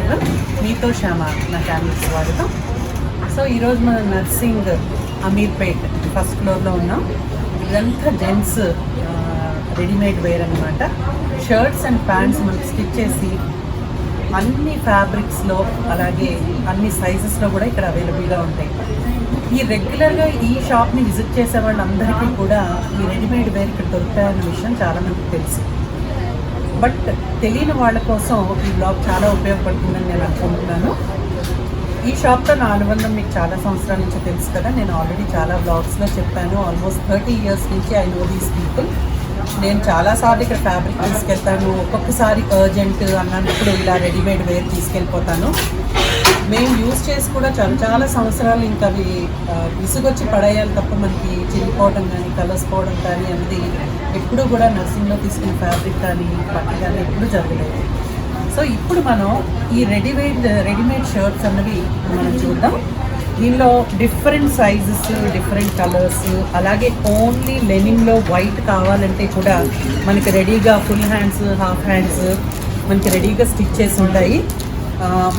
Subscriber. మీతో శ్యామ నా ఛానల్కి స్వాగతం. సో ఈరోజు మనం నర్సింగ్ అమీర్పేట్ ఫస్ట్ ఫ్లోర్లో ఉన్నాం. ఇదంతా జెంట్స్ రెడీమేడ్ వేర్ అనమాట. షర్ట్స్ అండ్ ప్యాంట్స్ మనకి స్టిచ్ చేసి అన్ని ఫ్యాబ్రిక్స్లో అలాగే అన్ని సైజెస్లో కూడా ఇక్కడ అవైలబుల్గా ఉంటాయి. ఈ రెగ్యులర్గా ఈ షాప్ని విజిట్ చేసే వాళ్ళందరికీ కూడా ఈ రెడీమేడ్ వేర్ ఇక్కడ దొరుకుతాయన్న విషయం చాలామందికి తెలుసు. బట్ తెలియని వాళ్ళ కోసం ఈ బ్లాగ్ చాలా ఉపయోగపడుతుందని నేను అనుకుంటున్నాను. ఈ షాప్తో నా అనుబంధం మీకు చాలా సంవత్సరాల నుంచి తెలుసు కదా. నేను ఆల్రెడీ చాలా బ్లాగ్స్లో చెప్పాను. ఆల్మోస్ట్ 30 years నుంచి ఐ నో దీస్ పీపుల్. నేను చాలాసార్లు ఇక్కడ ఫ్యాబ్రిక్ తీసుకెళ్తాను. ఒక్కొక్కసారి అర్జెంట్ అన్నప్పుడు ఇలా రెడీమేడ్ వేర్ తీసుకెళ్ళిపోతాను. మేము యూజ్ చేసి కూడా చాలా సంవత్సరాలు ఇంకా అవి విసుగొచ్చి పడేయాలి తప్ప మనకి చిరిగిపోవడం కానీ కలర్స్ పోవడం కానీ అనేది ఎప్పుడూ కూడా నర్సింగ్లో తీసుకున్న ఫ్యాబ్రిక్ కానీ బట్టలు కానీ ఎప్పుడూ జరగలేదు. సో ఇప్పుడు మనం ఈ రెడీమేడ్ షర్ట్స్ అన్నవి మనం చూద్దాం. దీనిలో డిఫరెంట్ సైజెస్, డిఫరెంట్ కలర్స్, అలాగే ఓన్లీ లెనిన్లో వైట్ కావాలంటే కూడా మనకి రెడీగా ఫుల్ హ్యాండ్స్, హాఫ్ హ్యాండ్స్ మనకి రెడీగా స్టిచ్ చేసి ఉంటాయి.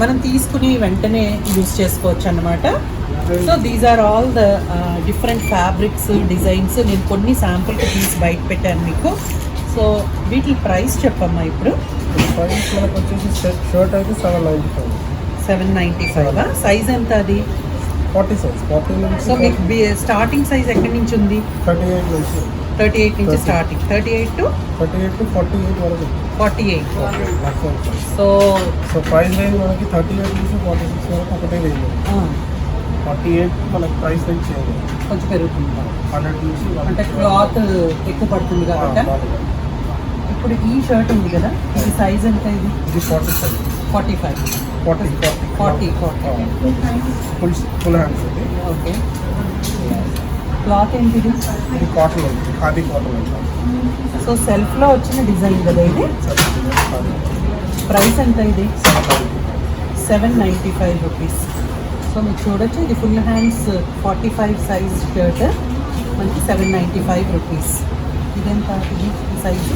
మనం తీసుకుని వెంటనే యూజ్ చేసుకోవచ్చు అన్నమాట. So these are all the different fabrics, designs. నేను కొన్ని శాంపుల్కి తీసి బయట పెట్టాను మీకు. సో వీటి ప్రైస్ చెప్పమ్మా. ఇప్పుడు ప్రైస్ మనకు వచ్చేసి షర్ట్ అయితే 795. సైజ్ ఎంత అది? 40 సైజ్. 40 నుంచి. సో మీకు స్టార్టింగ్ సైజ్ ఎక్కడి నుంచి ఉంది? 38 నుంచి. 38 నుంచి స్టార్టింగ్. 38 to 48 వరకు. 48. సో ప్రైస్ రేంజ్ మనకి 38 నుంచి 46 వరకు ఒకటే రేంజ్. 48 మనకి ప్రైస్ రేంజ్ చేయాలి, కొంచెం పెరుగుతుంది. 100 నుంచి అంటే క్లాత్ ఎక్కువ పడుతుంది కాబట్టి. ఇప్పుడు ఈ షర్ట్ ఉంది కదా, ఇది సైజ్ ఎంత? ఇది 45. 40 ఫుల్ హ్యాండ్స్ ఇది. ఓకే. క్లాత్ ఏంటి? ఇది కాటన్ ఉంది, ఖాదీ కాటన్ అంటారు. సో సెల్ఫ్లో వచ్చిన డిజైన్ కదా ఇది. ప్రైస్ ఎంత ఇది? 795 రూపీస్. సో మీరు చూడొచ్చు, ఇది ఫుల్ హ్యాండ్స్ 45 సైజ్ షర్ట్ మనకి 795 రూపీస్. ఇదెంత? ఇది సైజ్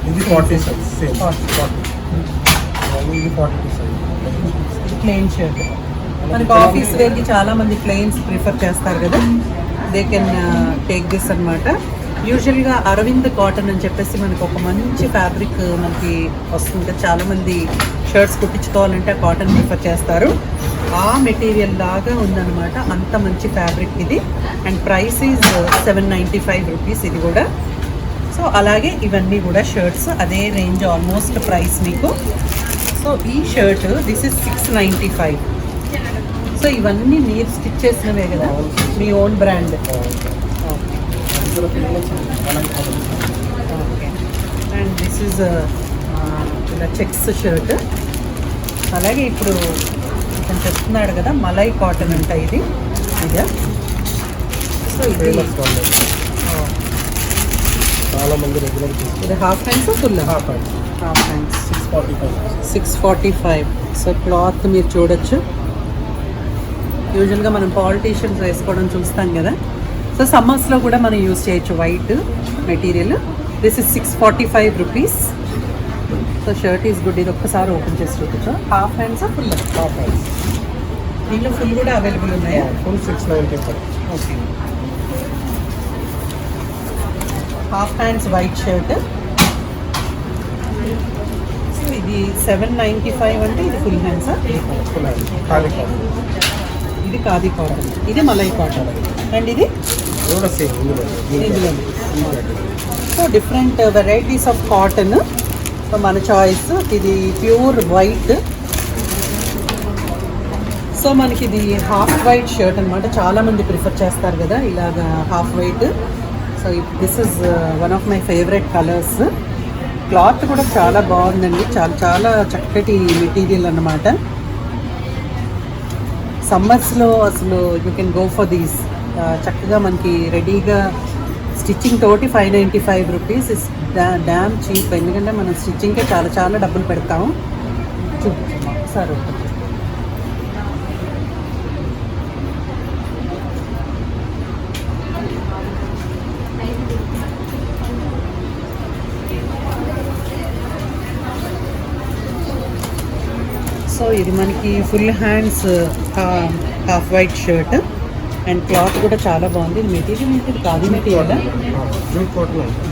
ఇది 40 సైజ్. సేమ్ 40. ఇది 42 సైజ్. ఇది ప్లెయిన్ షర్ట్. మనకి ఆఫీస్ వేర్కి చాలామంది ప్లెయిన్స్ ప్రిఫర్ చేస్తారు కదా. దే కెన్ టేక్ దిస్ అనమాట. యూజువల్గా అరవింద్ కాటన్ అని చెప్పేసి మనకు ఒక మంచి ఫ్యాబ్రిక్ మనకి వస్తుంది. చాలామంది షర్ట్స్ కుట్టించుకోవాలంటే ఆ కాటన్ ప్రిఫర్ చేస్తారు. ఆ మెటీరియల్ లాగా ఉందన్నమాట. అంత మంచి ఫ్యాబ్రిక్ ఇది. అండ్ ప్రైస్ ఈజ్ 795 రూపీస్ ఇది కూడా. సో అలాగే ఇవన్నీ కూడా షర్ట్స్ అదే రేంజ్ ఆల్మోస్ట్ ప్రైస్ మీకు. సో ఈ షర్ట్ దిస్ ఇస్ 695. సో ఇవన్నీ మీరు స్టిచ్ చేసినవే కదా, మీ own brand. And this is ఇలా చెక్స్ షర్ట్. అలాగే ఇప్పుడు ఇతను చెప్తున్నాడు కదా, మలై కాటన్ అంట ఇది. ఇదా? సో ఇది చాలా మంది రెగ్యులర్ ఇది half hands, full half hands. 645. So cloth మీరు చూడొచ్చు. యూజువల్గా మనం పాలిటీషియన్స్ వేసుకోవడం చూస్తాం కదా. సో సమ్మర్స్లో కూడా మనం యూజ్ చేయొచ్చు white material. This is 645 rupees. So shirt is good. ఇది ఒక్కసారి ఓపెన్ చేసి చూపించు. Half hands, full? Half hands. దీంట్లో ఫుల్ కూడా అవైలబుల్ ఉన్నాయా? Full 695. Okay. Half hands white shirt. So ఇది 795 అంటే ఇది ఫుల్ హ్యాండ్సా? Full hands khadi cotton. ఇది ఖాదీ కాటన్, ఇది మలై కాటన్. అండ్ ఇది కూడా సేమ్ ఇందులో. So different varieties of cotton. So మన చాయిస్. ఇది ప్యూర్ వైట్. సో మనకి ఇది హాఫ్ వైట్ షర్ట్ అనమాట. చాలామంది ప్రిఫర్ చేస్తారు కదా ఇలాగా half white. So this is one of my favourite colours. Cloth కూడా చాలా బాగుందండి. చాలా చక్కటి మెటీరియల్ అన్నమాట. సమ్మర్స్లో అసలు you can go for these. చక్కగా మనకి రెడీగా స్టిచ్చింగ్ తోటి 595 రూపీస్ ఇస్ డ్యామ్ చీప్. ఎందుకంటే మనం స్టిచ్చింగ్కే చాలా డబ్బులు పెడతాము. చూపించమ్మా ఒకసారి. సో ఇది మనకి full hands half white shirt and cloth కూడా చాలా బాగుంది. ఇది మెటీరియల్ ఏంటి? ఖాదీ మెటీరియల్,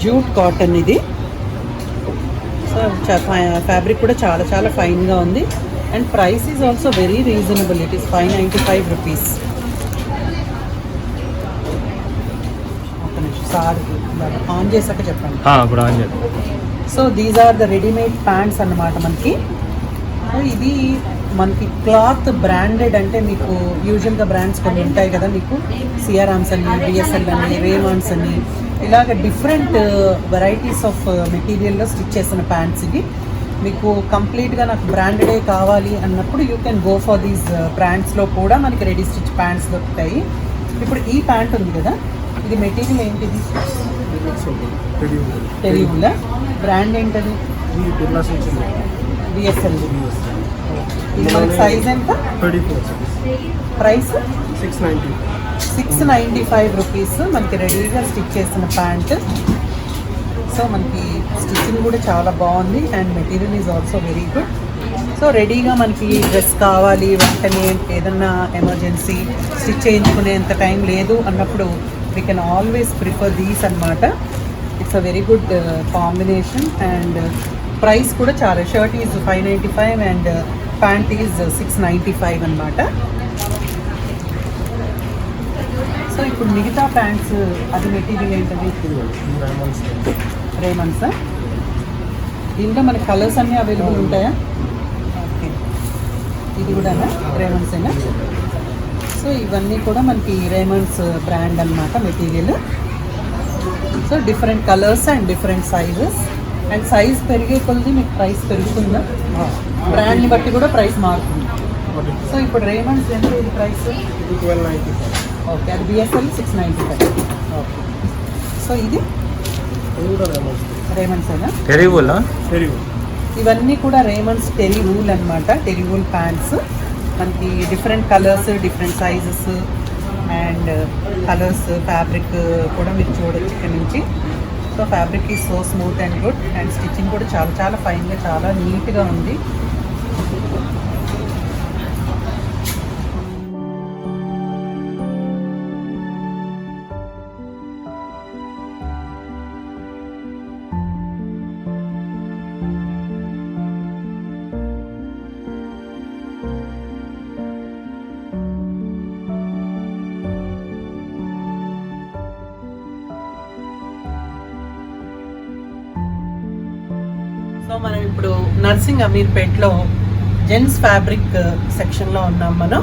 జూట్ కాటన్ ఇది. సో ఫ్యాబ్రిక్ కూడా చాలా చాలా ఫైన్గా ఉంది and price is also very reasonable. It is 595 rupees. Sir on చేశాక చెప్పండి. ఇప్పుడు ఆన్ చేద్దాం. So these are the readymade pants అన్నమాట మనకి. సో ఇది మనకి క్లాత్ బ్రాండెడ్ అంటే మీకు యూజువల్గా బ్రాండ్స్ కొన్ని ఉంటాయి కదా, మీకు సిఆర్ఆమ్స్ అని, బిఎస్ఎల్ అని, రేమాన్స్ అని, ఇలాగ డిఫరెంట్ వెరైటీస్ ఆఫ్ మెటీరియల్లో స్టిచ్ చేసిన ప్యాంట్స్ ఇవి. మీకు కంప్లీట్గా నాకు బ్రాండెడే కావాలి అన్నప్పుడు you can go for these బ్రాండ్స్లో కూడా మనకి రెడీ స్టిచ్ ప్యాంట్స్ దొరుకుతాయి. ఇప్పుడు ఈ ప్యాంట్ ఉంది కదా, ఇది మెటీరియల్ ఏంటిది? టెరివులా. బ్రాండ్ ఏంటది? బిఎస్ఎల్. ఇది మనకి సైజ్ ఎంత? Price 695 rupees. మనకి రెడీగా స్టిచ్ చేసిన ప్యాంట్. సో మనకి స్టిచ్చింగ్ కూడా చాలా బాగుంది and material is also very good. So రెడీగా మనకి డ్రెస్ కావాలి వెంటనే, ఏదన్నా ఎమర్జెన్సీ స్టిచ్ చేయించుకునేంత టైం లేదు అన్నప్పుడు we can always prefer these అన్నమాట. It's a very good combination and price కూడా చాలా. Shirt is 595 and pant is 695 అన్నమాట. సో ఇప్పుడు మిగతా ప్యాంట్స్ అది మెటీరియల్ ఏంటది? రేమన్సా. దీంట్లో మనకి కలర్స్ అన్నీ అవైలబుల్ ఉంటాయా? ఓకే, ఇది కూడా రేమన్సేనా? సో ఇవన్నీ కూడా మనకి రేమన్స్ బ్రాండ్ అన్నమాట material. So different colours and different sizes and size పెరిగే కొద్ది మీకు ప్రైస్ పెరుగుతుందా? బ్రాండ్ని బట్టి కూడా ప్రైస్ మారుతుంది. సో ఇప్పుడు రేమన్స్ ఎంత ఇది ప్రైస్? 1295. ఓకే, అది బిఎస్ఎల్ 695. ఓకే, సో ఇది రేమన్స్ అయినా? ఇవన్నీ కూడా రేమన్స్ టెరివూల్ అన్నమాట. టెరివూల్ ప్యాంట్స్ మనకి different colours, different sizes and colours. Fabric కూడా మీరు చూడొచ్చు ఇక్కడ నుంచి. So fabric is so smooth and good and stitching కూడా చాలా చాలా ఫైన్గా, చాలా నీట్గా ఉంది. సో మనం ఇప్పుడు నర్సింగ్ అమీర్పేట్లో జెంట్స్ ఫ్యాబ్రిక్ సెక్షన్లో ఉన్నాం మనం.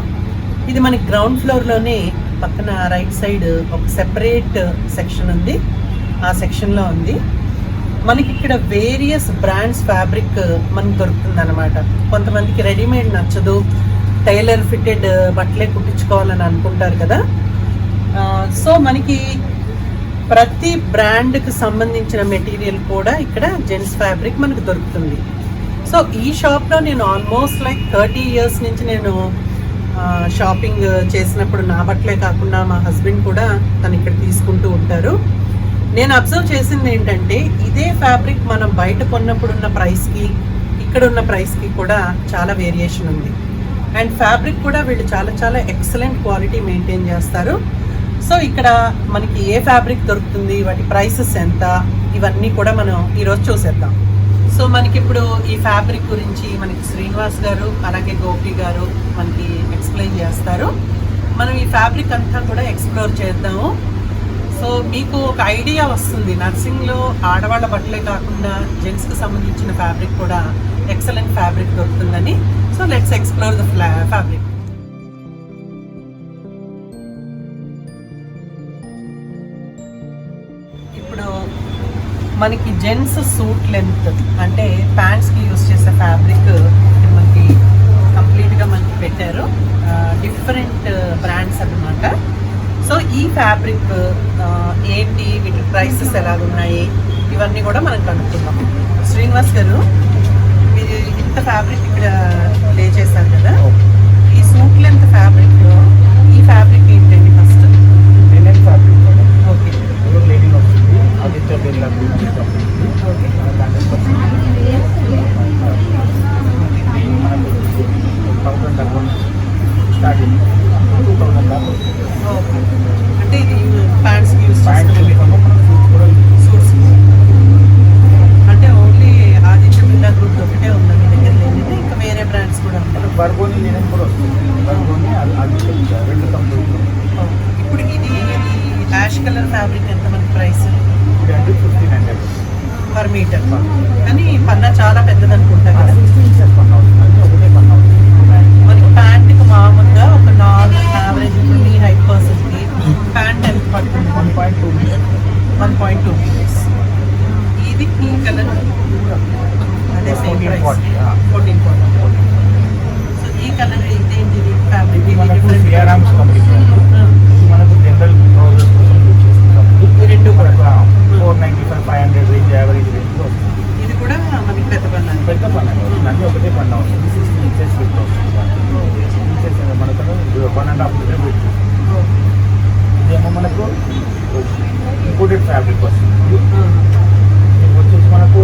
ఇది మనకి గ్రౌండ్ ఫ్లోర్లోనే పక్కన రైట్ సైడ్ ఒక సెపరేట్ సెక్షన్ ఉంది, ఆ సెక్షన్లో ఉంది. మనకి ఇక్కడ వేరియస్ బ్రాండ్స్ ఫ్యాబ్రిక్ మనకు దొరుకుతుంది అనమాట. కొంతమందికి రెడీమేడ్ నచ్చదు, టైలర్ ఫిట్టెడ్ బట్టలే కుట్టించుకోవాలని అనుకుంటారు కదా. సో మనకి ప్రతి బ్రాండ్కి సంబంధించిన మెటీరియల్ కూడా ఇక్కడ జెంట్స్ ఫ్యాబ్రిక్ మనకు దొరుకుతుంది. సో ఈ షాప్లో నేను ఆల్మోస్ట్ లైక్ 30 years నుంచి నేను షాపింగ్ చేసినప్పుడు నా బట్టలే కాకుండా మా హస్బెండ్ కూడా తను ఇక్కడ తీసుకుంటూ ఉంటారు. నేను అబ్జర్వ్ చేసింది ఏంటంటే ఇదే ఫ్యాబ్రిక్ మనం బయట కొన్నప్పుడు ఉన్న ప్రైస్కి ఇక్కడ ఉన్న ప్రైస్కి కూడా చాలా వేరియేషన్ ఉంది. అండ్ ఫ్యాబ్రిక్ కూడా వీళ్ళు చాలా చాలా ఎక్సలెంట్ క్వాలిటీ మెయింటైన్ చేస్తారు. సో ఇక్కడ మనకి ఏ ఫ్యాబ్రిక్ దొరుకుతుంది, వాటి ప్రైసెస్ ఎంత, ఇవన్నీ కూడా మనం ఈరోజు చూసేద్దాం. సో మనకి ఇప్పుడు ఈ ఫ్యాబ్రిక్ గురించి మనకి శ్రీనివాస్ గారు అలాగే గోపి గారు మనకి ఎక్స్ప్లెయిన్ చేస్తారు. మనం ఈ ఫ్యాబ్రిక్ అంతా కూడా ఎక్స్ప్లోర్ చేద్దాము. సో మీకు ఒక ఐడియా వస్తుంది, నర్సింగ్లో ఆడవాళ్ళ బట్టలే కాకుండా జెంట్స్కి సంబంధించిన ఫ్యాబ్రిక్ కూడా ఎక్సలెంట్ ఫ్యాబ్రిక్ దొరుకుతుందని. So let's explore the fabric. ఇప్పుడు మనకి జెంట్స్ సూట్ లెంత్ అంటే ప్యాంట్స్కి యూస్ చేసే ఫ్యాబ్రిక్ మనకి కంప్లీట్గా మనకి పెట్టారు, డిఫరెంట్ బ్రాండ్స్ అన్నమాట. సో ఈ ఫ్యాబ్రిక్ ఏంటి, వీటి ప్రైసెస్ ఎలాగున్నాయి, ఇవన్నీ కూడా మనం కనుక్కుందాం. శ్రీనివాస్ గారు, మీరు ఇంత ఫ్యాబ్రిక్ ఇక్కడ ప్లే చేశారు కదా, ఈ సూట్ లెంత్ ఫ్యాబ్రిక్లో ఈ ఫ్యాబ్రిక్ ఏంటండి? First fabric okay, Aditya Birla okay, బర్గోని నేను కూడా వస్తుంది. బర్గోని అది రెండు కంపెనీలు. ఇప్పుడు ఇది యాష్ కలర్ ఫ్యాబ్రిక్ ఎంత మనకి ప్రైస్? ఇది అంటే 1500 పర్ మీటర్. కానీ పన్నా చాలా పెద్దది అనుకుంటా కదా. 16 ఇంచెస్ పన్నా అవుతుంది. అంటే ఒకటే పన్నా అవుతుంది. మనకి ప్యాంట్కి మామూలుగా ఒక నార్మల్ యావరేజ్ ఇప్పుడు మీ హైట్ పర్సన్కి ప్యాంట్ ఎంత పడుతుంది? 1.2 మీటర్స్. 1.2 మీటర్స్. ఇది ఈ కలర్ అదే సేమ్ ప్రైస్ 1440. సో ఈ కలర్ ఇదేంటిది ఫ్యాబ్రిక్? ఇది మనకు సిఆర్ఎమ్స్ కంపెనీ. ఇది మనకు జనరల్ ట్రౌజర్స్ కోసం యూజ్ చేస్తాం. ఈ రెండు కూడా 495 500 రేంజ్ యావరేజ్ రేంజ్ వస్తుంది. ఇది కూడా మనకి పెద్ద పన్నా. పెద్ద పన్నా వస్తుంది. అన్నీ ఒకటే పన్నా వస్తుంది. 16 ఇంచెస్ విత్ వస్తుంది. ఇంచెస్ మనకు 1.5 మీటర్ విత్. ఇదేమో మనకు ఇంపోర్టెడ్ ఫ్యాబ్రిక్ వస్తుంది. ఇది వచ్చేసి మనకు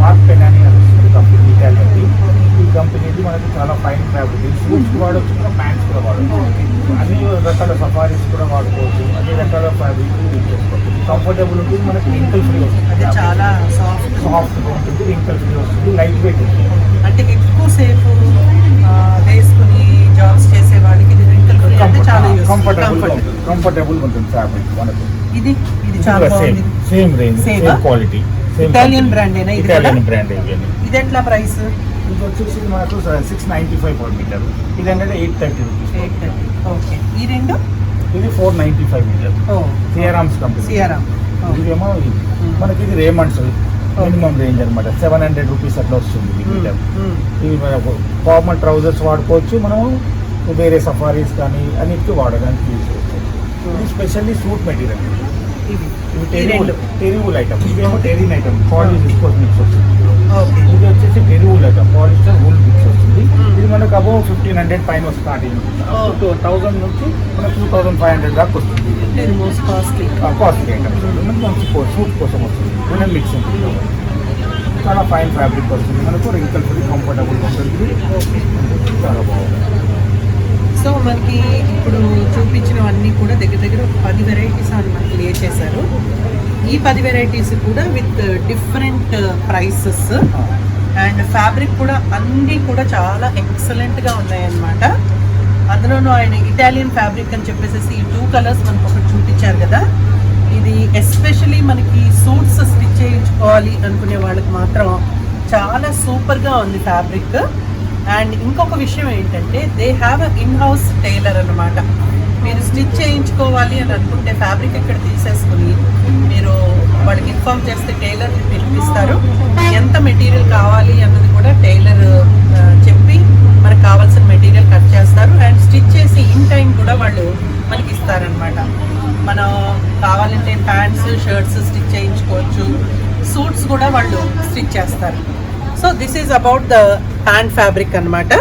మార్క్ పెన్ అని వస్తుంది కంపెనీ, ఇటాలియన్ది. ఈ కంపెనీది మనకు చాలా ఫైన్ ఫ్యాబ్రిక్. షూట్స్ వాడవచ్చు, కూడా ప్యాంట్స్ కూడా వాడవచ్చు. అన్ని రకాల సఫారీస్ కూడా వాడుకోవచ్చు. అన్ని రకాల ఫ్యాబ్రిక్ యూజ్ చేసుకోవచ్చు. కంఫర్టబుల్ ఉంటుంది, మనకి రింకల్ ఫ్రీ వస్తుంది. అది చాలా సాఫ్ట్గా ఉంటుంది, రింకల్ ఫ్రీ వస్తుంది, లైట్ వెయిట్ ఉంటుంది. అంటే ఎక్కువ సేపు వేసుకుని జాబ్స్ చేసే వాళ్ళకి ఇది రింకల్ ఫ్రీ అంటే చాలా కంఫర్టబుల్ ఉంటుంది ఫ్యాబ్రిక్ మనకు. ఇది చాలా బాగుంది. Same range, same quality, Italian brand ఏనా? ఇటాలియన్ బ్రాండ్ ఇవన్నీ. ఇది ఎట్లా ప్రైస్? ఇది వచ్చేసి మనకు 695 పర్ మీటర్. ఇది ఏంటంటే 830 రూపీస్. 830. ఓకే. ఈ రెండు ఇది 495 మీటర్. సిఆర్ఎమ్స్ కంపెనీ. సిఆర్ఎమ్. ఇదేమో మనకి ఇది రేమండ్స్ మినిమం రేంజ్ అనమాట. 700 రూపీస్ అట్లా వస్తుంది ఈ మీటర్. ఇవి మనకు ఫార్మల్ ట్రౌజర్స్ వాడుకోవచ్చు, మనము వేరే సఫారీస్ కానీ అన్నిటికీ వాడడానికి యూజ్ చేసుకోవచ్చు. ఇది స్పెషల్లీ సూట్ మెటీరియల్. ఇవి టెరివుల్ ఐటమ్. ఇవేమో టెరిన్ ఐటమ్, పాలిష్ విస్కోస్ మిక్స్ వస్తుంది. ఓకే. ఇది వచ్చేసి టెరివుల్ ఐటమ్, పాలిస్టర్ వూల్ మిక్స్ వస్తుంది. ఇది మనకు అబౌవ్ 1500 పైన స్టార్టింగ్. 1000 నుంచి మనకు 2500 దాకా వస్తుంది. ఇది మోస్ట్ కాస్ట్లీ ఐటమ్స్. మంచి సూట్ కోసం వస్తుంది. వులెన్ మిక్స్ ఉంటుంది. చాలా ఫైన్ ఫ్యాబ్రిక్ వస్తుంది. మనకు రింకల్ ఫ్రీ, కంఫర్టబుల్ ఉంటుంది. చాలా బాగుంది. సో మనకి ఇప్పుడు చూపించినవన్నీ కూడా దగ్గర దగ్గర 10 వెరైటీస్ అని మనకి క్లియర్ చేశారు. ఈ 10 వెరైటీస్ కూడా with different prices and fabric కూడా అన్నీ కూడా చాలా ఎక్సలెంట్గా ఉన్నాయన్నమాట. అందులోనూ ఆయన ఇటాలియన్ ఫ్యాబ్రిక్ అని చెప్పేసి ఈ 2 కలర్స్ మనకు ఒకటి చూపించారు కదా. ఇది ఎస్పెషలీ మనకి సూట్స్ స్టిచ్ చేయించుకోవాలి అనుకునే వాళ్ళకి మాత్రం చాలా సూపర్గా ఉంది ఫ్యాబ్రిక్. అండ్ ఇంకొక విషయం ఏంటంటే they have a in house tailor అనమాట. మీరు స్టిచ్ చేయించుకోవాలి అని అనుకుంటే ఫ్యాబ్రిక్ ఇక్కడ తీసేసుకుని మీరు వాళ్ళకి ఇన్ఫార్మ్ చేస్తే టైలర్ని పిలిపిస్తారు. ఎంత మెటీరియల్ కావాలి అన్నది కూడా టైలర్ చెప్పి మనకు కావాల్సిన మెటీరియల్ కట్ చేస్తారు. అండ్ స్టిచ్ చేసి ఇన్ టైం కూడా వాళ్ళు మనకి ఇస్తారనమాట. మనం కావాలంటే ప్యాంట్స్, షర్ట్స్ స్టిచ్ చేయించుకోవచ్చు. సూట్స్ కూడా వాళ్ళు స్టిచ్ చేస్తారు. So this is about the hand fabric అనమాట.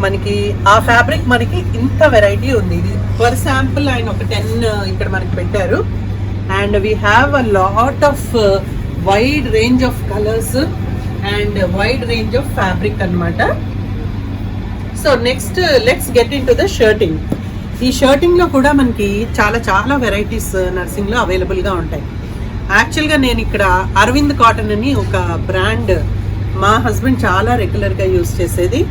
మనకి ఆ ఫ్యాబ్రిక్ మనకి ఇంత వెరైటీ ఉంది. ఇది ఫర్ శాంపుల్ ఆయన ఒక 10 ఇక్కడ మనకి పెట్టారు. And we have a lot of wide range of colours and wide range of fabric అనమాట. So next let's get into the shirting. ఈ షర్టింగ్లో కూడా మనకి చాలా చాలా వెరైటీస్ నర్సింగ్లో అవైలబుల్గా ఉంటాయి. యాక్చువల్గా నేను ఇక్కడ అరవింద్ కాటన్ అని ఒక బ్రాండ్ మా హస్బెండ్ చాలా రెగ్యులర్గా యూజ్ చేసేది.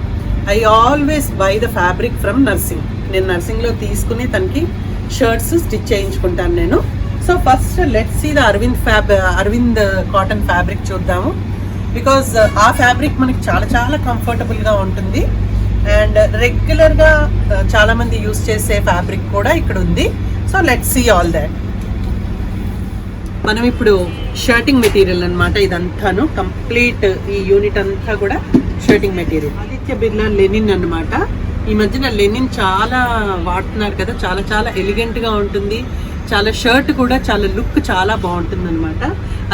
I always buy the fabric from Narsing. నేను నర్సింగ్లో తీసుకుని తనకి షర్ట్స్ స్టిచ్ చేయించుకుంటాను నేను. So first let's see the Arvind cotton fabric చూద్దాము. బికాజ్ ఆ ఫ్యాబ్రిక్ మనకి చాలా చాలా కంఫర్టబుల్గా ఉంటుంది. అండ్ రెగ్యులర్గా చాలామంది యూజ్ చేసే ఫ్యాబ్రిక్ కూడా ఇక్కడ ఉంది. So let's see all that. మనం ఇప్పుడు షర్టింగ్ మెటీరియల్ అనమాట. ఇదంతాను కంప్లీట్ ఈ యూనిట్ అంతా కూడా shirting material. Aditya Birla linen అనమాట. ఈ మధ్యన లెనిన్ చాలా వాడుతున్నారు కదా, చాలా చాలా ఎలిగెంట్గా ఉంటుంది. చాలా షర్ట్ కూడా చాలా లుక్ చాలా బాగుంటుంది అనమాట.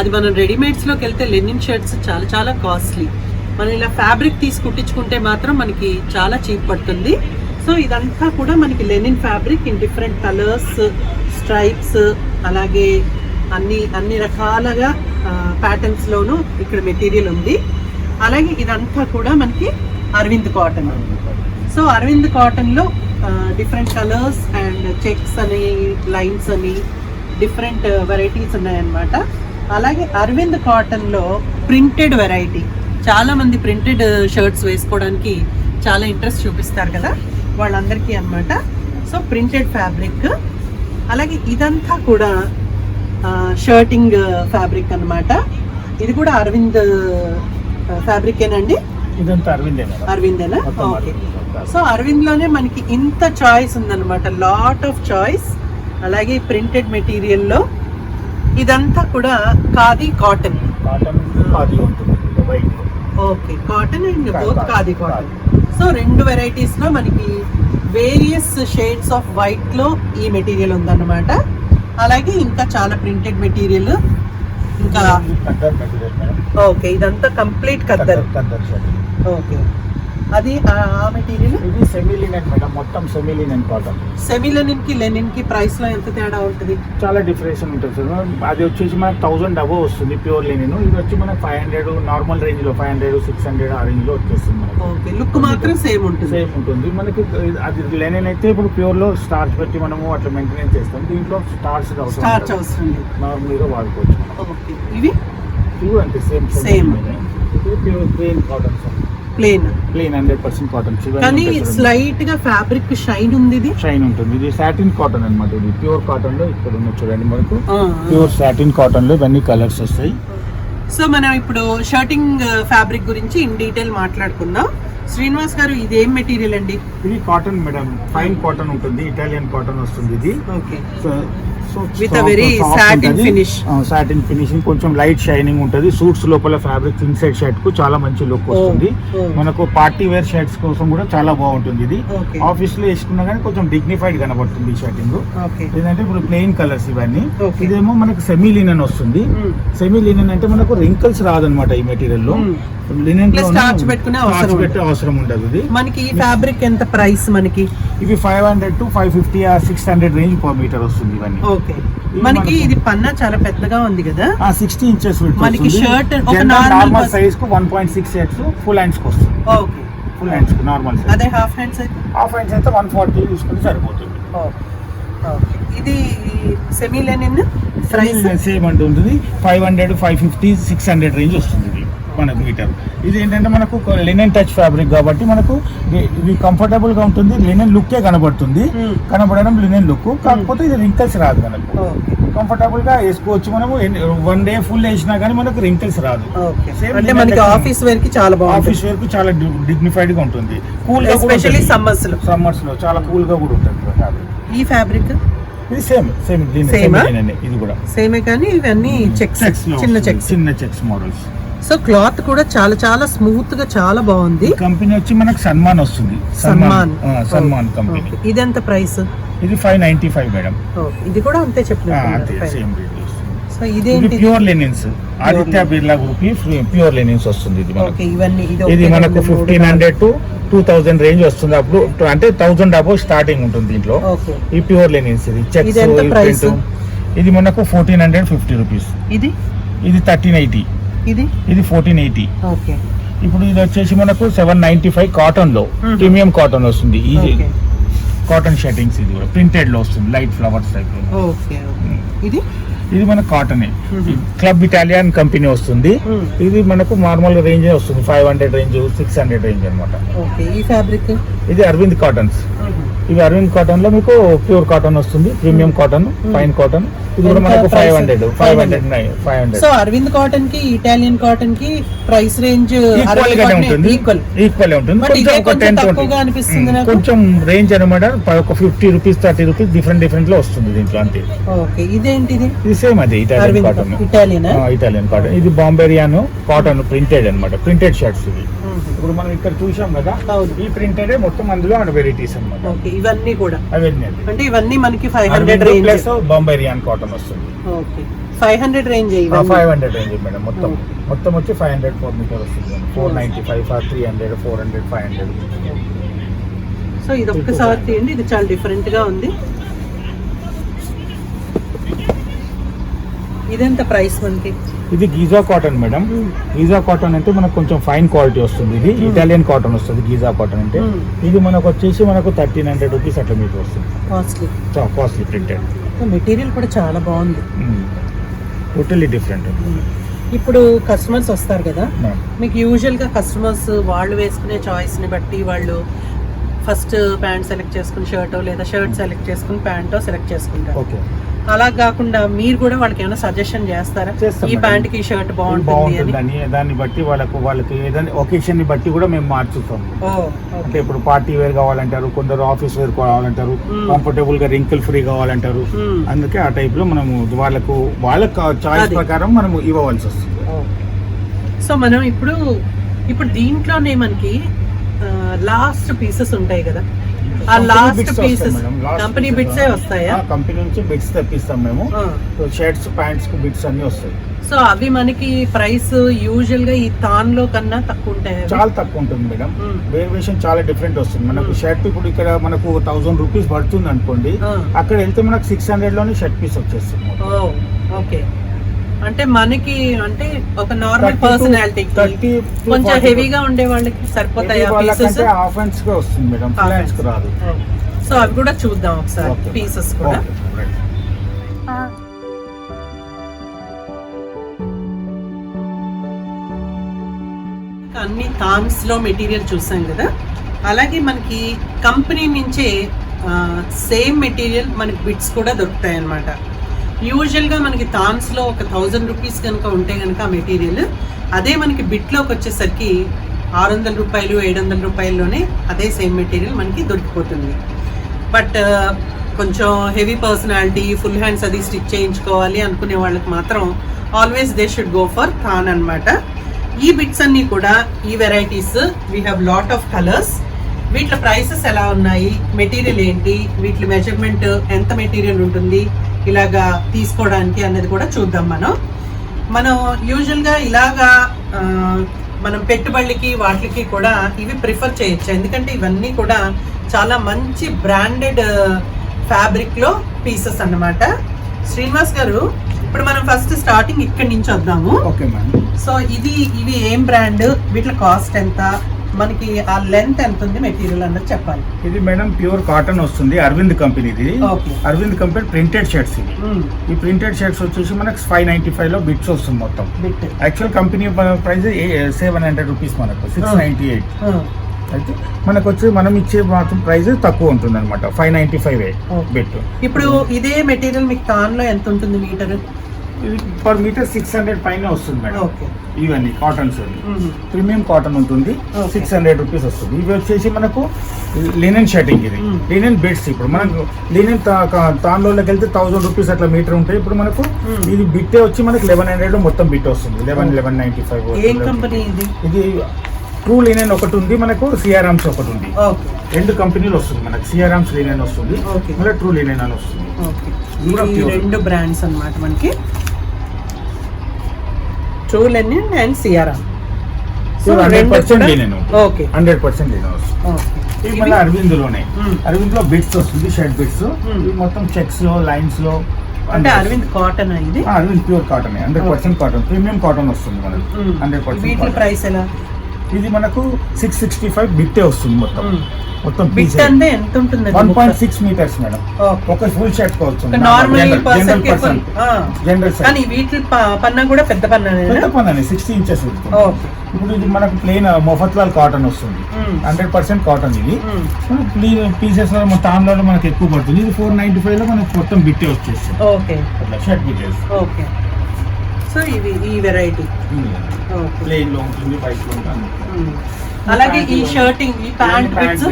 అది మనం రెడీమేడ్స్లోకి వెళ్తే లెనిన్ షర్ట్స్ చాలా చాలా కాస్ట్లీ. మనం ఇలా ఫ్యాబ్రిక్ తీసి కుట్టించుకుంటే మాత్రం మనకి చాలా చీప్ పడుతుంది. సో ఇదంతా కూడా మనకి linen fabric in different colours, stripes, అలాగే అన్ని రకాలుగా ప్యాటర్న్స్లోనూ ఇక్కడ మెటీరియల్ ఉంది. అలాగే ఇదంతా కూడా మనకి అరవింద్ కాటన్. సో అరవింద్ కాటన్లో డిఫరెంట్ కలర్స్ అండ్ చెక్స్ అని, లైన్స్ అని డిఫరెంట్ వెరైటీస్ ఉన్నాయన్నమాట. అలాగే అరవింద్ కాటన్లో ప్రింటెడ్ వెరైటీ చాలా మంది ప్రింటెడ్ షర్ట్స్ వేసుకోవడానికి చాలా ఇంట్రెస్ట్ చూపిస్తారు కదా, వాళ్ళందరికీ అన్నమాట. సో ప్రింటెడ్ ఫ్యాబ్రిక్, అలాగే ఇదంతా కూడా షర్టింగ్ ఫ్యాబ్రిక్ అన్నమాట. ఇది కూడా అరవింద్ ఫ్యాబ్రిక్ ఏనండి? ఇదంతా అరవిందే మేడం. అరవిందేనా? మొత్తం ఓకే. అరవిందే. సో అరవింద్ లోనే మనకి ఇంత చాయిస్ ఉందన్నమాట, లాట్ ఆఫ్ చాయిస్. అలాగే ప్రింటెడ్ మెటీరియల్ లో ఇదంతా కూడా ఖాదీ కాటన్. కాటన్ ఖాదీ ఉంటుంది white. Okay, cotton and both khadi cotton. So 2 varieties లో మనకి వేరియస్ షేడ్స్ ఆఫ్ వైట్ లో ఈ మెటీరియల్ ఉందన్నమాట. అలాగే ఇంకా చాలా ప్రింటెడ్ మెటీరియల్, ఇంకా కద్దర్ మెటీరియల్ మేడం. ఓకే, ఇదంతా complete khaddar. Khaddar shirt. Okay, అది ఆ మెటీరియల్. ఇది సెమీ లినెన్ మేడం, మొత్తం semi linen cotton. Semi linen కి లెనిన్ కి ప్రైస్ లో ఎంత తేడా ఉంటుంది? చాలా డిఫరెన్స్ ఉంటుంది సార్. అది వచ్చేసి మనకు 1000 అబవ్ వస్తుంది ప్యూర్ లినెన్. ఇది వచ్చి మనకు 500 నార్మల్ రేంజ్ లో 500, 600 ఆ రేంజ్ లో వచ్చేస్తుంది మనకి. ఓకే, లుక్ మాత్రం సేమ్ ఉంటుంది. సేమ్ ఉంటుంది మనకి. అది లెనిన్ అయితే ఇప్పుడు ప్యూర్ లో స్టార్చ్ పెట్టి మనము అట్లా మెయింటెనెన్స్ చేస్తాం. దీంట్లో స్టార్చ్ అవసరం లేదు, నార్మల్గా వాడుకోవచ్చు. ఓకే, ఇవి ఇవి అంటే సేమ్. ఇది pure plain cotton sir. Plain 100% cotton. కానీ స్లైట్ గా ఫ్యాబ్రిక్ షైన్ ఉంది. ఇది షైన్ ఉంటుంది. ఇది సాటిన్ కాటన్ అన్నమాట. ఇది ప్యూర్ కాటన్ లో ఇక్కడ ఉన్న చూడండి మనకు ప్యూర్ సాటిన్ కాటన్ లో ఇవన్నీ కలర్స్ వస్తాయి. సో మనం ఇప్పుడు షర్టింగ్ ఫ్యాబ్రిక్ గురించి ఇన్ డీటెయిల్ మాట్లాడుకుందాం. శ్రీనివాస్ గారు, ఇది ఏం మెటీరియల్ అండి? ఇది కాటన్ మేడం, ఫైన్ కాటన్ ఉంటుంది, ఇటాలియన్ కాటన్ వస్తుంది ఇది. Okay, so with very satin finish. Satin finishing, కొంచెం లైట్ షైనింగ్ ఉంటుంది. సూట్స్ లోపల ఫ్యాబ్రిక్ ఇన్సైడ్ షర్ట్ కు చాలా మంచి లుక్ వస్తుంది. మనకు పార్టీ వేర్ షర్ట్స్ కోసం కూడా చాలా బాగుంటుంది. ఇది ఆఫీస్ లో వేసుకున్నా కానీ కొంచెం డిగ్నిఫైడ్ కనబడుతుంది ఈ షర్టింగ్. ఏంటంటే ఇప్పుడు ప్లెయిన్ కలర్స్ ఇవన్నీ. ఇదేమో మనకు సెమీ లినెన్ వస్తుంది. సెమీ లినెన్ అంటే మనకు రింకల్స్ రాదనమాట ఈ మెటీరియల్ లో. లినెన్ పెట్టే అవసరం ఉండదు. ఇది మనకి ఈ ఫ్యాబ్రిక్ ఎంత ప్రైస్? మనకి ఇవి 500 to 550 or 600 range per metre వస్తుంది ఇవన్నీ. ఓకే, మనకి ఇది పన్నా చాలా పెద్దగా ఉంది కదా, 60 ఇంచెస్ మనకి షర్ట్ ఒక నార్మల్ సైజ్ కు 1.6 ఫుల్ హ్యాండ్స్ కు వస్తుంది. ఓకే, ఫుల్ హ్యాండ్స్ కు నార్మల్ సైజ్. అదే హాఫ్ హ్యాండ్స్ అయితే 140 తీసుకుంటే సరిపోతుంది. ఓకే, ఇది సెమీ లెనిన్ ప్రైస్ సేమ్ ఉంటుంది. 500, 550, 600 రేంజ్ వస్తుంది ఇది మనకు మీటర్. ఇది ఏంటంటే మనకు లినెన్ టచ్ ఫ్యాబ్రిక్ కాబట్టి మనకు ఇది కంఫర్టబుల్ గా ఉంటుంది. లినెన్ లుక్కే కనబడుతుంది, కనబడడం లినెన్ లుక్. కాకపోతే ఇది రింకల్స్ రాదు మనకు. కంఫర్టబుల్ గా వేసుకోవచ్చు. మనము 1 day ఫుల్ వేసినా కానీ మనకు రింకల్స్ రాదు. అంటే మనకి ఆఫీస్ వేర్ కి చాలా బాగుంటుంది. ఆఫీస్ వేర్ కు చాలా డిగ్నిఫైడ్ గా ఉంటుంది. కూల్ గా, ఎస్పెషల్లీ సమ్మర్స్ లో చాలా కూల్ గా కూడా ఉంటుంది ఫ్యాబ్రిక్. ఈ ఫ్యాబ్రిక్ ఇది సేమ్ ఇది కూడా సేమే, కానీ ఇవన్నీ చెక్స్, చిన్న చెక్స్ మోడల్స్. సో క్లాత్ కూడా చాలా చాలా స్మూత్ గా చాలా బాగుంది. కంపెనీ వచ్చి మనకు సన్మాన్ వస్తుంది. సన్మాన్ కంపెనీ. ఇది ఎంత ప్రైస్? ఇది 595 మేడం. ఇది కూడా అంతే చెప్పినట్టు. సో ఇదేంటి? Pure linens, Aditya Birla group pure linens వస్తుంది. ఇది ఇది మనకు 1500 to 2000 రేంజ్ వస్తుంది. అప్పుడు అంటే 1000 అబౌవ్ స్టార్టింగ్ ఉంటుంది దీంట్లో. ఈ ప్యూర్ లెనిన్స్. ఇది చెక్స్. ఇది మనకు 1450 రూపీస్. ఇది 1380. ఇది 1480. ఇప్పుడు ఇది వచ్చేసి మనకు 795 కాటన్ లో ప్రీమియం కాటన్ వస్తుంది. ఇది కాటన్ షర్టింగ్స్. ఇది కూడా ప్రింటెడ్ లో వస్తుంది, లైట్ ఫ్లవర్స్ టైప్. ఇది మన కాటనే. క్లబ్ ఇటాలియన్ కంపెనీ వస్తుంది. ఇది మనకు నార్మల్ రేంజ్ వస్తుంది, 500 రేంజ్, 600 రేంజ్ అనమాట. ఈ ఫ్యాబ్రిక్ ఇది అరవింద్ కాటన్స్. ఇవి అరవింద్ కాటన్ లో మీకు ప్యూర్ కాటన్ వస్తుంది, ప్రీమియం కాటన్, ఫైన్ కాటన్. ఇది కూడా మనకు 500. సో అరవింద్ కాటన్ కి ఇటాలియన్ కాటన్ కి ప్రైస్ రేంజ్ ఈక్వల్ ఉంటుంది. కొంచెం రేంజ్ అనమాట. ఒక 50 రూపీస్, 30 రూపీస్ డిఫరెంట్ లో వస్తుంది దీంట్లో అంతే. ఇదేంటిది? ఇది సేమ్ అది ఇటాలియన్ కాటన్. Italian cotton. ఇది బాంబేరియాను కాటన్ ప్రింటెడ్ అనమాట. ప్రింటెడ్ షర్ట్స్ ఇవి. ఇప్పుడు మనం ఇక్కడ చూసాం కదా, ఈ ప్రింటెడ్ మొత్తం అందులో వెరైటీస్ అనమాట. ఇవన్నీ కూడా అవన్నీ అంటే ఇవన్నీ మనకి 500 రేంజ్ ప్లస్ బాంబేరియాన్ కాటన్ వస్తుంది. 500 రేంజ్ 500 రేంజ్ మేడం. మొత్తం వచ్చి 500 4 మీటర్ వస్తుంది. 495, 300, 400, 500. సో ఇది ఒక్కసారి తీయండి, ఇది చాలా డిఫరెంట్ గా ఉంది. ఇదెంత ప్రైస్ మనకి? ఇది Giza cotton madam. Giza cotton అంటే మనకు కొంచెం ఫైన్ క్వాలిటీ వస్తుంది. ఇది ఇటాలియన్ కాటన్ వస్తుంది. గీజా కాటన్ అంటే ఇది మనకు వచ్చేసి మనకు 1300 రూపీస్ అట్లా మీకు వస్తుంది. Costly printed. మెటీరియల్ కూడా చాలా బాగుంది, టోటల్లీ డిఫరెంట్. ఇప్పుడు కస్టమర్స్ వస్తారు కదా, మేడం. మీకు యూజువల్గా కస్టమర్స్ వాళ్ళు వేసుకునే చాయిస్ని బట్టి వాళ్ళు ఫస్ట్ ప్యాంట్ సెలెక్ట్ చేసుకుని షర్టో లేదా షర్ట్ సెలెక్ట్ చేసుకుని ప్యాంటో సెలెక్ట్ చేసుకుంటారు. ఓకే, అలా కాకుండా మీరు కూడా వాళ్ళకి ఏమైనా సజెషన్ చేస్తారా, చేస్తాం ఈ మేడం. ప్యాంట్ కి షర్ట్ బాగుంటుంది అని? బాగుంటుందని దాన్ని బట్టి వాళ్ళకి ఏదైనా ఒకేషన్ ని బట్టి కూడా మేము మార్చుతాం. ఓ, అంటే ఓకే. ఇప్పుడు పార్టీ వేర్ కావాలంటారు, కొందరు ఆఫీస్ వేర్ కావాలంటారు, మ్మ్. కంఫర్టబుల్ గా రింకిల్ ఫ్రీ కావాలంటారు. మ్మ్. అందుకే ఆ టైప్ లో మనము వాళ్ళ చాయిస్ అది. ప్రకారం మనము ఇవ్వవలసి వస్తుంది. సో మనం ఇప్పుడు దీంట్లోనే మనకి లాస్ట్ పీసెస్ ఉంటాయి కదా, ఆ Company లాస్ట్ bits వస్తాయి pieces madam. Last company pieces బిట్సే వస్తాయా? కంపెనీ నుంచి బిట్స్ తెప్పిస్తాం మేము. ఆ. షర్ట్స్ ప్యాంట్స్ కు బిట్స్ అన్ని వస్తాయి. సో అవి మనకి ప్రైస్ యూజువల్ గా ఈ తాన్ లో కన్నా తక్కువ ఉంటాయి అవి? చాలా తక్కువ ఉంటుంది మేడం. మ్మ్. వేరియేషన్ చాలా డిఫరెంట్ వస్తుంది. మనకు మ్మ్. షర్ట్ ఇప్పుడు ఇక్కడ మనకు 1000 రూపీస్ పడుతుంది అనుకోండి, ఆ. అక్కడ వెళ్తే మనకు 600 లోనే షర్ట్ పీస్ వచ్చేస్తుంది. ఓ, ఓకే. అంటే మనకి అంటే ఒక నార్మల్ పర్సనాలిటీ కొంచెం హెవీగా ఉండే వాళ్ళకి సరిపోతాయా పీసెస్? హాఫ్ హ్యాండ్స్ గా వస్తుంది మేడం, ఫుల్ హ్యాండ్స్ కు రాదు. సో అవి కూడా చూద్దాం ఒకసారి, Okay. పీసెస్ కూడా. Okay, right. అన్ని థాన్స్ లో మెటీరియల్ చూసాం కదా, అలాగే మనకి కంపెనీ నుంచే సేమ్ మెటీరియల్ మనకి బిట్స్ కూడా దొరుకుతాయి అన్నమాట. యూజువల్గా మనకి థాన్స్లో ఒక 1000 రూపీస్ కనుక ఉంటే కనుక ఆ మెటీరియల్, అదే మనకి బిట్లోకి వచ్చేసరికి 600 రూపాయలు 700 రూపాయల్లోనే అదే సేమ్ మెటీరియల్ మనకి దొరికిపోతుంది. బట్ కొంచెం హెవీ పర్సనాలిటీ, ఫుల్ హ్యాండ్స్ అది స్టిచ్ చేయించుకోవాలి అనుకునే వాళ్ళకి మాత్రం always they should go for than అన్నమాట. ఈ బిట్స్ అన్నీ కూడా ఈ varieties we have lot of colours. వీటి ప్రైసెస్ ఎలా ఉన్నాయి, మెటీరియల్ ఏంటి, వీటి మెజర్మెంట్ ఎంత మెటీరియల్ ఉంటుంది ఇలాగా తీసుకోవడానికి అన్నది కూడా చూద్దాం. మనం యూజువల్గా ఇలాగా మనం పెట్టుబడికి వాటికి కూడా ఇవి ప్రిఫర్ చేయొచ్చు, ఎందుకంటే ఇవన్నీ కూడా చాలా మంచి బ్రాండెడ్ ఫ్యాబ్రిక్లో పీసెస్ అన్నమాట. శ్రీనివాస్ గారు, ఇప్పుడు మనం ఫస్ట్ స్టార్టింగ్ ఇక్కడి నుంచి వద్దాము. Okay madam. సో ఇవి ఏం బ్రాండ్, వీటి కాస్ట్ ఎంత, మనకి ఆ లెంత్ ఎంత ఉంది మెటీరియల్ అన్నది చెప్పాలి. ఇది మేడం ప్యూర్ కాటన్ వస్తుంది, అరవింద్ కంపెనీది. Okay. Arvind company printed shirts ఇది. ఈ ప్రింటెడ్ షర్ట్స్ వచ్చేసి మనకు 595 లో బిట్స్ వస్తుంది మొత్తం. Bit. Actual company price 700 rupees, మనకు 698. అయితే మనకు వచ్చి మనం ఇచ్చే మాత్రం ప్రైస్ తక్కువ ఉంటుంది అనమాట, 595 బిట్. ఇప్పుడు ఇదే మెటీరియల్ మీకు తాన్లో ఎంత ఉంటుంది మీటర్? ఇది పర్ మీటర్ 600 పైన వస్తుంది మేడం. ఓకే. ఇవన్నీ కాటన్స్ ప్రీమియం కాటన్ ఉంటుంది, 600 రూపీస్ వస్తుంది. ఇవి వచ్చేసి మనకు లినెన్ షర్టింగ్, ఇది లినెన్ బెడ్స్. ఇప్పుడు మనకు లినెన్ తాన్లోకి వెళ్తే 1000 రూపీస్ అట్లా మీటర్ ఉంటాయి. ఇప్పుడు మనకు ఇది బిట్టే వచ్చి మనకు 1100 లో మొత్తం బిట్ వస్తుంది, 1195. ఏం కంపెనీ ఇది? ఇది ట్రూ లినెన్ ఒకటి ఉంది, మనకు సిఆర్ఆమ్స్ ఒకటి ఉంది. ఓకే. 2 కంపెనీలు వస్తుంది మనకు, సిఆర్ఆమ్స్ లినెన్ వస్తుంది, ఓకే. మళ్ళీ ట్రూ లినెన్ అని వస్తుంది. ఓకే. కూడా ఈ pure. 2 బ్రాండ్స్ అన్నమాట మనకి, true Lenin and CRR. So 100% linen. Okay. 100% linen వస్తుంది. ఓకే. ఇది మళ్ళీ అరవింద్లోనే, అరవింద్ లో బిట్స్ వస్తుంది, షర్ట్ బిట్స్. Hmm. ఇవి మొత్తం చెక్స్ లో, లైన్స్ లో. అంటే అరవింద్ కాటన్ ఇది? Arvind pure cotton, 100% cotton, premium cotton వస్తుంది మనకు, 100% వీటి cotton. ప్రైస్ ఎలా? ఇది మనకు 665 బిట్టే వస్తుంది మొత్తం. మొత్తం బిట్ అంటే ఎంత ఉంటుంది? 1.6 మీటర్స్ మేడం. ఓకే. ఒక ఫుల్ షర్ట్ కావచ్చు, నార్మల్ పర్సన్ కి జనరల్ సైజ్. కానీ వీటి పన్నా కూడా పెద్ద పన్నా? పెద్ద పని 60 ఇంచెస్ ఉంటుంది. ఓకే. ఇప్పుడు ఇది మనకు ప్లెయిన్ మొఫత్లాల్ కాటన్ వస్తుంది, 100% కాటన్. ఇది ప్లెయిన్ పీసెస్ లో తాన్లో మనకు ఎక్కువ పడుతుంది. ఇది 495 లో మనకు మొత్తం బిట్టే వచ్చేస్తుంది. ఓకే. అట్లా షర్ట్ బిట్టేస్. ఓకే. సో ఇవి ఈ వెరైటీ ఓకే. ప్లెయిన్ లో ఉంటుంది, వైట్ లో ఉంటుంది. అలాగే ఈ షర్టింగ్, ఈ ప్యాంట్ బిట్స్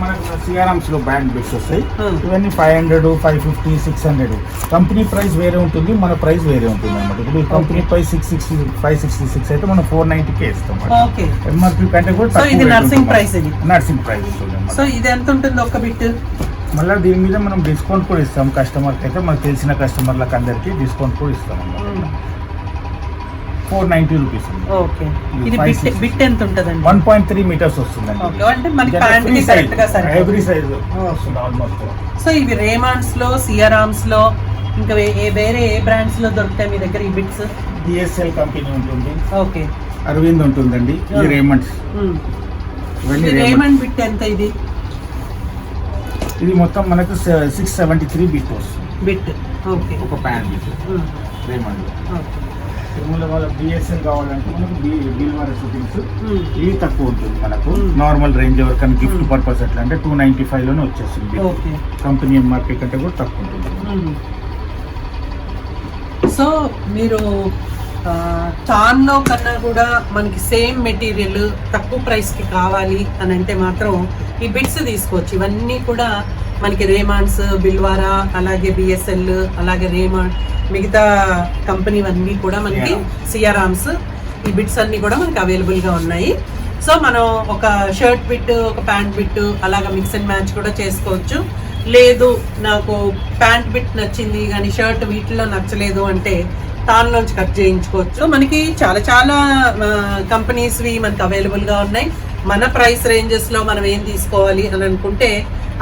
మనకు సిఆర్ఆమ్స్ లో బ్యాండ్ బిట్స్ వస్తాయి. Hmm. ఇవన్నీ 500, 550, 600. కంపెనీ ప్రైస్ వేరే ఉంటుంది, మన ప్రైస్ వేరే ఉంటుంది అనమాట. ఇప్పుడు కంపెనీ ప్రైస్ 566 అయితే మనం 490కే ఇస్తాం. ఓకే. ఎంఆర్పీ కంటే కూడా సో ఇది నర్సింగ్ ప్రైస్, ఇది నర్సింగ్ ప్రైస్ ఉంటుంది. సో ఇది ఎంత ఉంటుంది ఒక బిట్? మళ్ళీ దీని మీద మనం డిస్కౌంట్ కూడా ఇస్తాం కస్టమర్కి అయితే, మనకు తెలిసిన కస్టమర్లకు అందరికీ డిస్కౌంట్ కూడా ఇస్తాం అన్నమాట. 490 రూపీస్. ఓకే. ఇది బిట్ ఎంత ఉంటుందండి? 1.3 మీటర్స్ వస్తుందండి. ఓకే. అంటే మనకి ప్యాంట్ కి కరెక్ట్ గా సరిపోతుంది. ఎవ్రీ సైజ్ వస్తుంది ఆల్మోస్ట్. సో ఇవి రేమాండ్స్ లో, సిఆర్ఆమ్స్ లో, ఇంకా వేరే ఏ బ్రాండ్స్ లో దొరుకుతాయి మీ దగ్గర ఈ బిట్స్? డిఎస్ఎల్ కంపెనీ ఉంటుంది, ఓకే. అరవింద్ ఉంటుందండి, ఇది రేమండ్స్. ఇవన్నీ రేమండ్ బిట్ ఎంత ఇది? ఇది మొత్తం మనకు 673 బిట్ వస్తుంది, బిట్. ఓకే. ఒక ప్యాంట్ బిట్ రేమండ్. తిరుమల వాళ్ళ బిఎస్ఎల్ కావాలంటే మనకు బిల్వారా షూటింగ్స్ Hmm. ఇవి తక్కువ ఉంటుంది మనకు. Hmm. నార్మల్ రేంజ్ ఎవరికైనా గిఫ్ట్ పర్పస్ ఎట్లా అంటే 295 లోనే వచ్చేస్తుంది. ఓకే. కంపెనీ ఎంఆర్పీ కంటే కూడా తక్కువ ఉంటుంది. సో మీరు తాన్లో కన్నా కూడా మనకి సేమ్ మెటీరియల్ తక్కువ ప్రైస్కి కావాలి అని అంటే మాత్రం ఈ బిట్స్ తీసుకోవచ్చు. ఇవన్నీ కూడా మనకి రేమాండ్స్, బిల్వారా, అలాగే బిఎస్ఎల్, అలాగే రేమాండ్, మిగతా కంపెనీ అన్నీ కూడా మనకి సియారామ్స్, ఈ బిట్స్ అన్నీ కూడా మనకి అవైలబుల్గా ఉన్నాయి. సో మనం ఒక షర్ట్ బిట్, ఒక ప్యాంట్ బిట్ అలాగా మిక్స్ అండ్ మ్యాచ్ కూడా చేసుకోవచ్చు. లేదు నాకు ప్యాంట్ బిట్ నచ్చింది కానీ షర్ట్ వీటిలో నచ్చలేదు అంటే తాన్లోంచి కట్ చేయించుకోవచ్చు. మనకి చాలా చాలా కంపెనీస్వి మనకి అవైలబుల్గా ఉన్నాయి. మన ప్రైస్ రేంజెస్లో మనం ఏం తీసుకోవాలి అని అనుకుంటే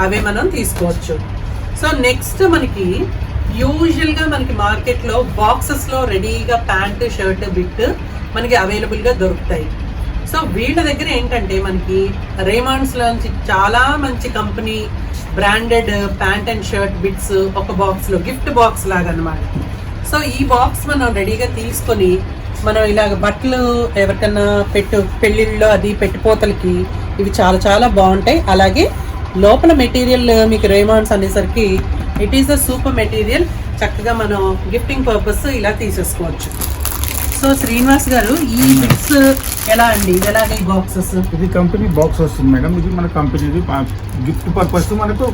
అవే మనం తీసుకోవచ్చు. సో నెక్స్ట్ మనకి యూజువల్గా మనకి మార్కెట్లో బాక్సెస్లో రెడీగా ప్యాంటు, షర్ట్, బిట్ మనకి అవైలబుల్గా దొరుకుతాయి. సో వీళ్ళ దగ్గర ఏంటంటే మనకి రేమాండ్స్లోంచి చాలా మంచి company branded pant and shirt bits ఒక బాక్స్లో గిఫ్ట్ బాక్స్ లాగా అన్నమాట. సో ఈ బాక్స్ మనం రెడీగా తీసుకొని మనం ఇలాగ బట్టలు ఎవరికన్నా పెళ్ళిళ్ళలో అది పెట్టిపోతలకి ఇవి చాలా చాలా బాగుంటాయి. అలాగే లోపల మెటీరియల్ మీకు రేమాండ్స్ అనేసరికి it is a super material. చక్కగా మనం గిఫ్టింగ్ పర్పస్ ఇలా తీసేసుకోవచ్చు. సో శ్రీనివాస్ గారు ఈ బిట్స్ ఎలా అండి? ఇది ఎలాగ ఈ బాక్సెస్? ఇది కంపెనీ బాక్స్ వస్తుంది మేడం. ఇది మన కంపెనీది గిఫ్ట్ పర్పస్ మనకు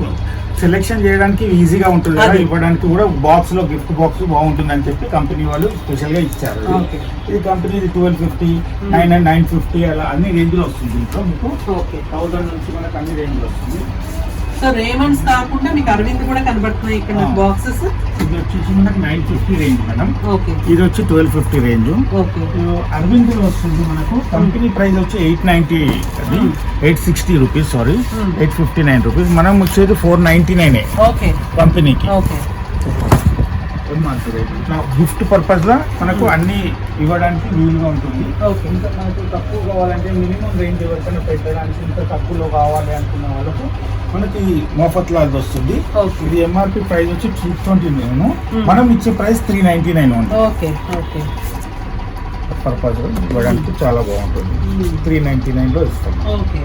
సెలెక్షన్ చేయడానికి ఈజీగా ఉంటుంది కదా, ఇవ్వడానికి కూడా బాక్స్ లో గిఫ్ట్ బాక్స్ బాగుంటుంది అని చెప్పి కంపెనీ వాళ్ళు స్పెషల్ గా ఇచ్చారు. ఇది కంపెనీది 1250, 950 అలా అన్ని రేంజ్ లో వస్తుంది. దీంట్లో మీకు 1000 నుంచి మనకు అన్ని రేంజ్ లో వస్తుంది. సో రేమండ్స్ కాకుండా మీకు అరవింద్ కూడా కనబడుతున్నాయి ఇక్కడ బాక్సెస్. ఇది వచ్చేసి మనకు 950 రేంజ్ మేడం. ఓకే. ఇది వచ్చి 1250 రేంజ్. ఓకే. అరవింద్ లో వస్తుంది మనకు కంపెనీ ప్రైస్ వచ్చి 890, అది 860 రూపీస్, సారీ 859 రూపీస్. మనం వచ్చేది 499 ఓకే కంపెనీకి. ఓకే. ఇట్లా గిఫ్ట్ పర్పస్ లా మనకు అన్ని ఇవ్వడానికి వీలుగా ఉంటుంది. ఓకే. ఇంకా మనకు తక్కువ కావాలంటే మినిమం రేంజ్ ఎవరికైనా పెట్టడానికి ఇంకా తక్కువలో కావాలి అనుకున్న వాళ్ళకు మనకి మోఫత్ లాగా వస్తుంది. ఇది ఎంఆర్పి ప్రైస్ వచ్చి 229, మనం ఇచ్చే ప్రైస్ 399 ఉంటుంది. ఓకే. ఓకే. పర్పస్ ఇవ్వడానికి చాలా బాగుంటుంది. 399 లో ఇస్తాం. ఓకే.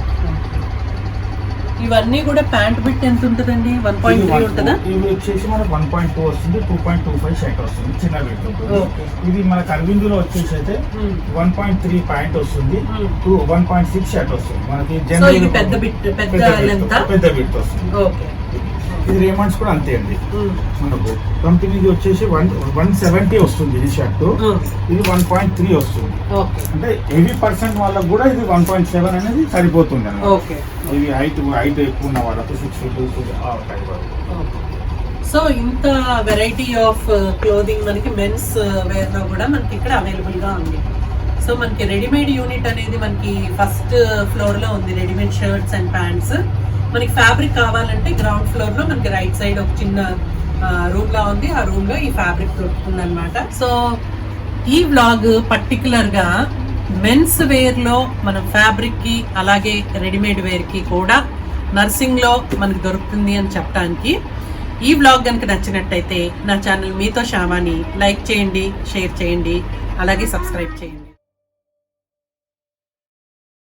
ఇవన్నీ కూడా ప్యాంట్ బిట్ ఎంత ఉంటుందండి? 1.3 ఉంటుందా? ఇవి వచ్చేసి మనకు 1.2 వస్తుంది, 2.25 షర్ట్ వస్తుంది, చిన్న బిట్ ఉంటుంది. ఇది మనకు అరవింద్ లో వచ్చేసి అయితే 1.3 ప్యాంట్ వస్తుంది, 1.6 షర్ట్ వస్తుంది. మనకి పెద్ద బిట్, పెద్ద బిట్ వస్తుంది. ఓకే. ఇది రేమండ్స్ కూడా అంతే అండి. మనకు కంపెనీది వచ్చేసి 170 వస్తుంది ఇది షర్ట్, ఇది 1.3 వస్తుంది. అంటే 80% వాళ్ళకు కూడా ఇది 1.7 అనేది సరిపోతుంది అన్నమాట. ఇది హైట్ ఎక్కువ ఉన్న వాళ్ళకు 6 feet ఆ టైప్ వరకు. సో ఇంత వెరైటీ ఆఫ్ క్లోదింగ్ మనకి మెన్స్ వేర్ లో కూడా మనకి ఇక్కడ అవైలబుల్ గా ఉంది. సో మనకి రెడీమేడ్ యూనిట్ అనేది మనకి ఫస్ట్ ఫ్లోర్ లో ఉంది, రెడీమేడ్ షర్ట్స్ అండ్ ప్యాంట్స్. మనకి ఫ్యాబ్రిక్ కావాలంటే గ్రౌండ్ ఫ్లోర్ లో మనకి రైట్ సైడ్ ఒక చిన్న రూమ్ లా ఉంది, ఆ రూమ్ లో ఈ ఫ్యాబ్రిక్ దొరుకుతుంది అనమాట. సో ఈ వ్లాగ్ పర్టికులర్ గా మెన్స్ వేర్ లో మనం ఫ్యాబ్రిక్ కి అలాగే రెడీమేడ్ వేర్ కి కూడా నర్సింగ్ లో మనకి దొరుకుతుంది అని చెప్పడానికి. ఈ వ్లాగ్ కనుక నచ్చినట్టయితే నా ఛానల్ మీతో శ్యామాని లైక్ చేయండి, షేర్ చేయండి, అలాగే సబ్స్క్రైబ్ చేయండి.